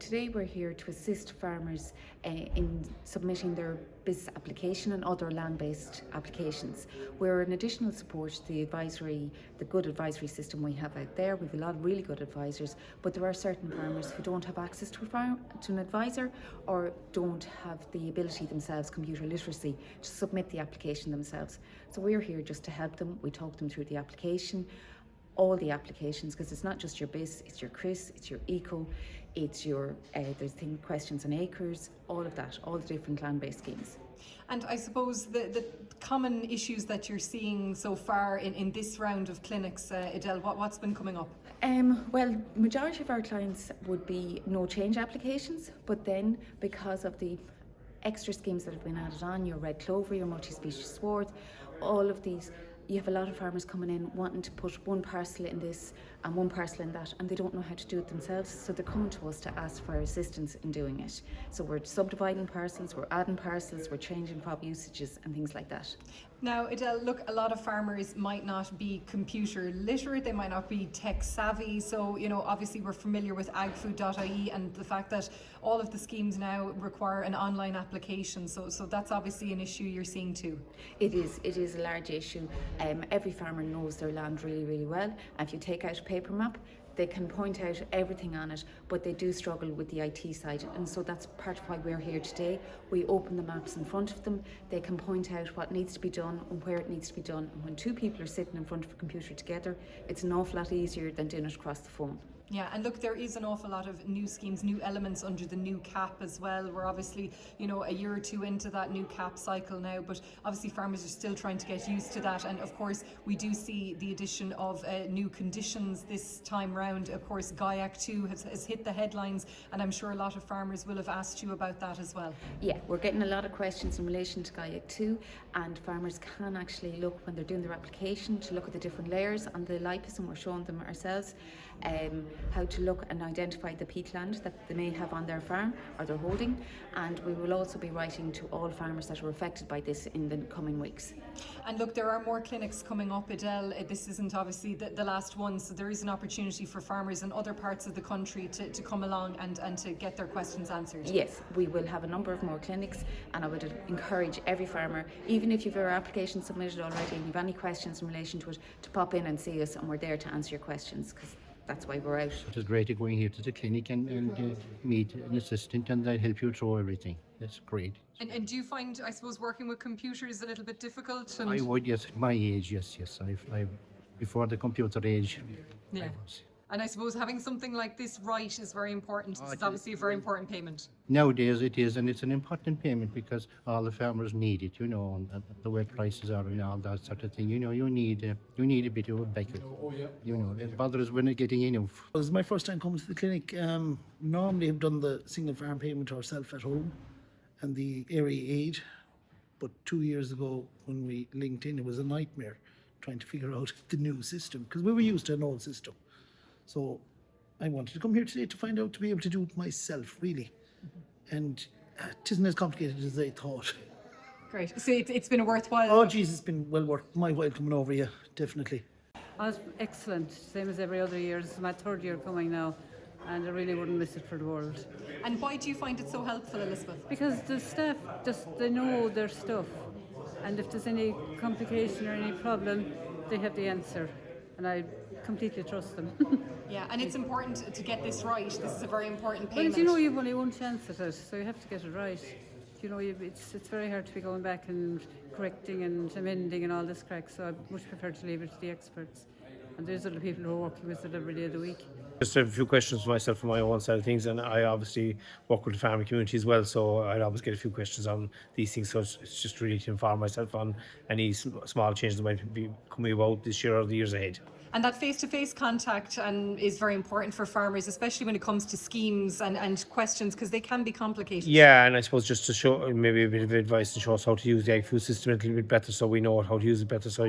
today we're here to assist farmers in submitting their BISS application and other land-based applications. We're an additional support to the good advisory system we have out there. We have a lot of really good advisors, but there are certain farmers who don't have access to an advisor or don't have the ability themselves, computer literacy, to submit the application themselves. So we're here just to help them. We talk them through the application, all the applications, because it's not just your BISS, it's your CRIS, it's your ECO, it's your there's questions on acres, all of that, all the different land-based schemes. And I suppose the common issues that you're seeing so far in this round of clinics, Adele, what's been coming up? Well, majority of our clients would be no change applications, but then because of the extra schemes that have been added on, your red clover, your multi-species sward, all of these, you have a lot of farmers coming in wanting to put one parcel in this and one parcel in that, and they don't know how to do it themselves, so they're coming to us to ask for assistance in doing it. So we're subdividing parcels, we're adding parcels, we're changing crop usages and things like that. Now, Adele, look, a lot of farmers might not be computer literate, they might not be tech savvy, so, obviously we're familiar with agfood.ie and the fact that all of the schemes now require an online application, so that's obviously an issue you're seeing too. It is a large issue. Every farmer knows their land really, really well. And if you take out a paper map, they can point out everything on it, but they do struggle with the IT side, and so that's part of why we're here today. We open the maps in front of them, they can point out what needs to be done and where it needs to be done, and when two people are sitting in front of a computer together, it's an awful lot easier than doing it across the phone. Yeah, and look, there is an awful lot of new schemes, new elements under the new CAP as well. We're obviously, a year or two into that new CAP cycle now, but obviously farmers are still trying to get used to that. And of course, we do see the addition of new conditions this time round. Of course, GAIAC 2 has hit the headlines, and I'm sure a lot of farmers will have asked you about that as well. Yeah, we're getting a lot of questions in relation to GAIAC 2, and farmers can actually look when they're doing their application to look at the different layers on the LIPIS, and we're showing them ourselves how to look and identify the peatland that they may have on their farm or they're holding, and we will also be writing to all farmers that are affected by this in the coming weeks. And look, there are more clinics coming up, Adele. This isn't obviously the last one, so there is an opportunity for farmers in other parts of the country to come along and to get their questions answered. Yes, we will have a number of more clinics, and I would encourage every farmer, even if you've your application submitted already and you've any questions in relation to it, to pop in and see us, and we're there to answer your questions, because that's why we're out. It is great to going here to the clinic and meet an assistant, and they'll help you through everything. That's great. And do you find, I suppose, working with computers a little bit difficult? I would, yes. My age, yes. I before the computer age. Yeah. And I suppose having something like this right is very important. It's obviously a very important payment. Nowadays it is, and it's an important payment because all the farmers need it, and the way prices are and all that sort of thing. You need a bit of a backup. It bothers when it's getting enough. This is my first time coming to the clinic. Normally I've done the single farm payment ourselves at home and the area aid, but 2 years ago when we linked in, it was a nightmare trying to figure out the new system, because we were used to an old system. So I wanted to come here today to find out, to be able to do it myself, really. And it isn't as complicated as I thought. Great. So it's been a worthwhile... Oh, geez, it's been well worth my while coming over, yeah, definitely. Oh, it's excellent. Same as every other year. This is my third year coming now, and I really wouldn't miss it for the world. And why do you find it so helpful, Elizabeth? Because the staff, they know their stuff. And if there's any complication or any problem, they have the answer. And I completely trust them. Yeah, and it's important to get this right. This is a very important payment. Well, you've only one chance at it, so you have to get it right. It's very hard to be going back and correcting and amending and all this crack, so I much prefer to leave it to the experts. And there's other people who are working with it every day of the week. Just a few questions for myself from my own side of things, and I obviously work with the farming community as well, so I'd always get a few questions on these things, so it's just really to inform myself on any small changes that might be coming about this year or the years ahead. And that face-to-face contact is very important for farmers, especially when it comes to schemes and questions, because they can be complicated. Yeah, and I suppose just to show maybe a bit of advice to show us how to use the AgFood system a little bit better, so we know how to use it better. So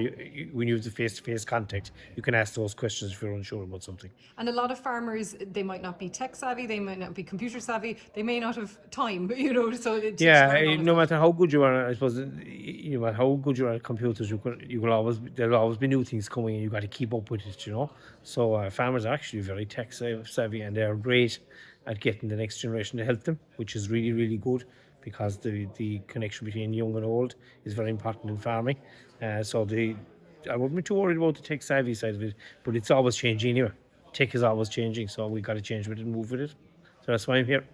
when you have the face-to-face contact, you can ask those questions if you're unsure about something. And a lot of farmers, they might not be tech savvy, they might not be computer savvy, they may not have time, so no matter how good you are, I suppose, no matter how good you are at computers, there'll always be new things coming, and you've got to keep up with it, So farmers are actually very tech savvy, and they're great at getting the next generation to help them, which is really, really good, because the connection between young and old is very important in farming. I wouldn't be too worried about the tech savvy side of it, but it's always changing anyway. Tech is always changing, so we've got to change with it and move with it. So that's why I'm here.